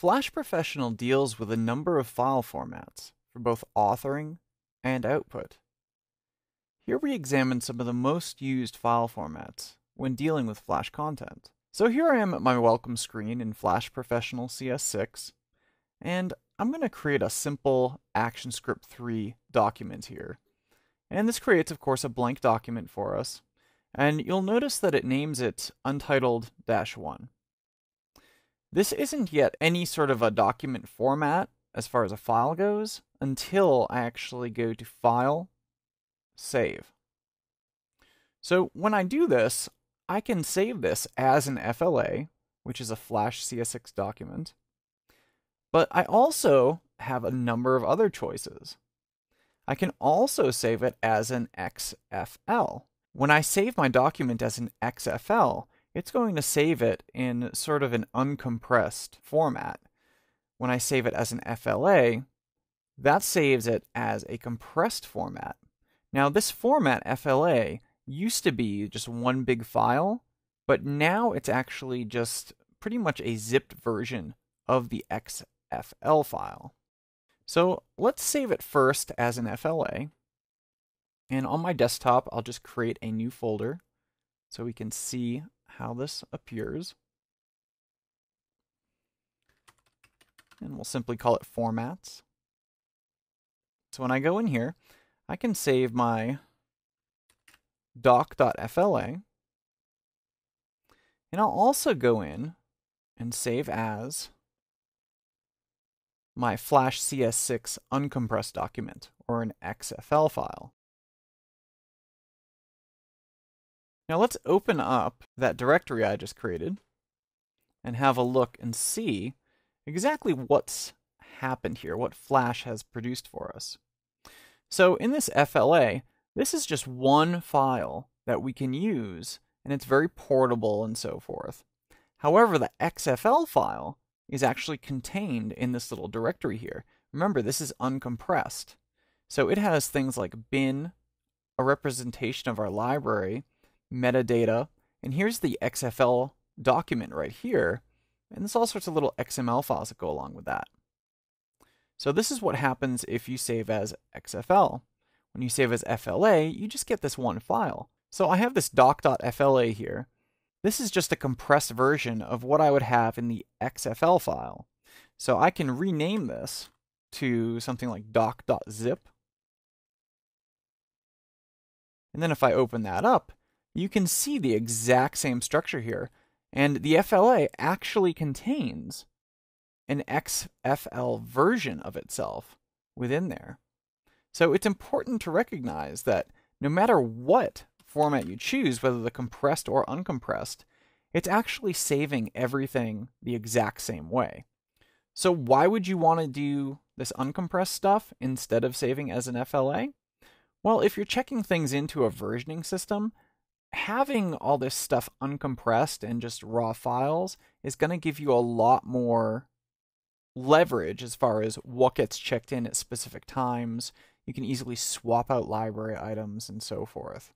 Flash Professional deals with a number of file formats for both authoring and output. Here we examine some of the most used file formats when dealing with Flash content. So here I am at my welcome screen in Flash Professional CS6, and I'm going to create a simple ActionScript 3 document here. And this creates, of course, a blank document for us. And you'll notice that it names it Untitled-1. This isn't yet any sort of a document format as far as a file goes until I actually go to File, Save. So when I do this, I can save this as an FLA, which is a Flash CS6 document. But I also have a number of other choices. I can also save it as an XFL. When I save my document as an XFL, it's going to save it in sort of an uncompressed format. When I save it as an FLA, that saves it as a compressed format. Now, this format, FLA, used to be just one big file, but now it's actually just pretty much a zipped version of the XFL file. So let's save it first as an FLA. And on my desktop, I'll just create a new folder so we can see how this appears. And we'll simply call it Formats. So when I go in here, I can save my doc.fla. And I'll also go in and save as my Flash CS6 uncompressed document, or an XFL file. Now let's open up that directory I just created and have a look and see exactly what's happened here, what Flash has produced for us. So in this FLA, this is just one file that we can use, and it's very portable and so forth. However, the XFL file is actually contained in this little directory here. Remember, this is uncompressed. So it has things like bin, a representation of our library, metadata, and here's the XFL document right here, and there's all sorts of little XML files that go along with that. So this is what happens if you save as XFL. When you save as FLA, you just get this one file. So I have this doc.fla here. This is just a compressed version of what I would have in the XFL file. So I can rename this to something like doc.zip. And then if I open that up, you can see the exact same structure here. And the FLA actually contains an XFL version of itself within there. So it's important to recognize that no matter what format you choose, whether the compressed or uncompressed, it's actually saving everything the exact same way. So why would you want to do this uncompressed stuff instead of saving as an FLA? Well, if you're checking things into a versioning system, having all this stuff uncompressed and just raw files is going to give you a lot more leverage as far as what gets checked in at specific times. You can easily swap out library items and so forth.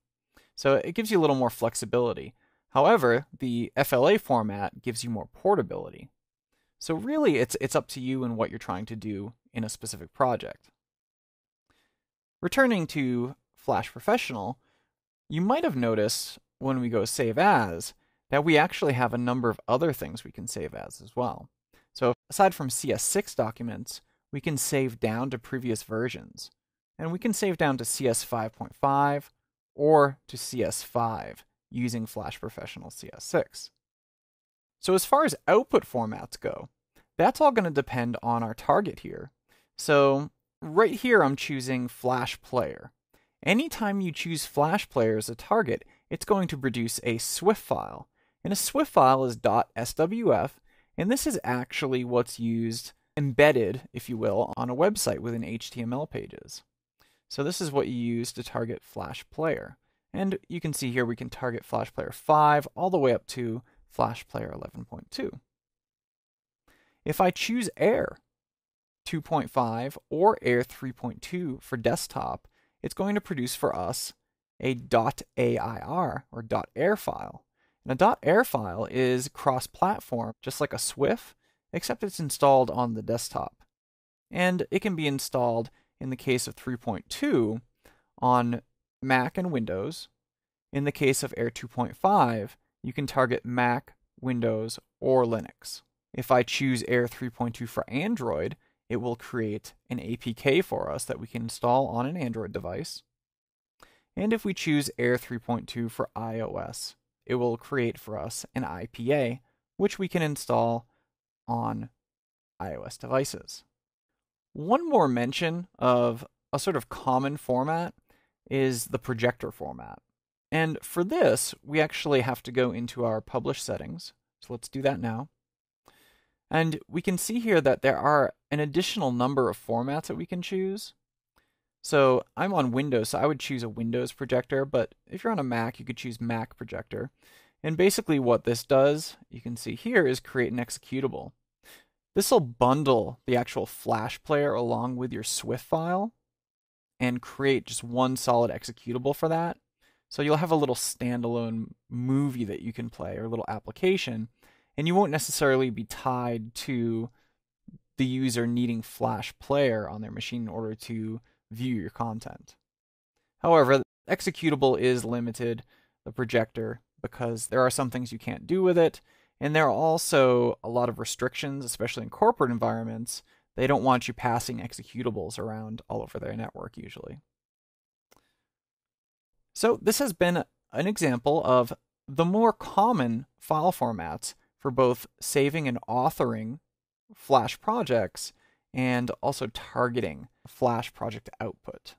So it gives you a little more flexibility. However, the FLA format gives you more portability. So really, it's up to you and what you're trying to do in a specific project. Returning to Flash Professional, you might have noticed when we go Save As that we actually have a number of other things we can save as well. So aside from CS6 documents, we can save down to previous versions. And we can save down to CS5.5 or to CS5 using Flash Professional CS6. So as far as output formats go, that's all going to depend on our target here. So right here I'm choosing Flash Player. Anytime you choose Flash Player as a target, it's going to produce a SWF file. And a SWF file is .swf, and this is actually what's used embedded, if you will, on a website within HTML pages. So this is what you use to target Flash Player. And you can see here we can target Flash Player 5 all the way up to Flash Player 11.2. If I choose Air 2.5 or Air 3.2 for desktop, it's going to produce for us a .air or .air file. And a .air file is cross-platform, just like a SWF. except it's installed on the desktop. And it can be installed, in the case of 3.2, on Mac and Windows. In the case of Air 2.5, you can target Mac, Windows, or Linux. If I choose Air 3.2 for Android, it will create an APK for us that we can install on an Android device. And if we choose Air 3.2 for iOS, it will create for us an IPA, which we can install on iOS devices. One more mention of a sort of common format is the projector format. And for this, we actually have to go into our publish settings. So let's do that now. And we can see here that there are an additional number of formats that we can choose. So I'm on Windows, so I would choose a Windows projector, but if you're on a Mac, you could choose Mac projector. And basically what this does, you can see here, is create an executable. This will bundle the actual Flash player along with your Swift file and create just one solid executable for that. So you'll have a little standalone movie that you can play, or a little application, and you won't necessarily be tied to the user needing Flash player on their machine in order to view your content. However, the executable is limited, the projector, because there are some things you can't do with it, and there are also a lot of restrictions, especially in corporate environments. They don't want you passing executables around all over their network usually. So this has been an example of the more common file formats for both saving and authoring Flash projects and also targeting Flash project output.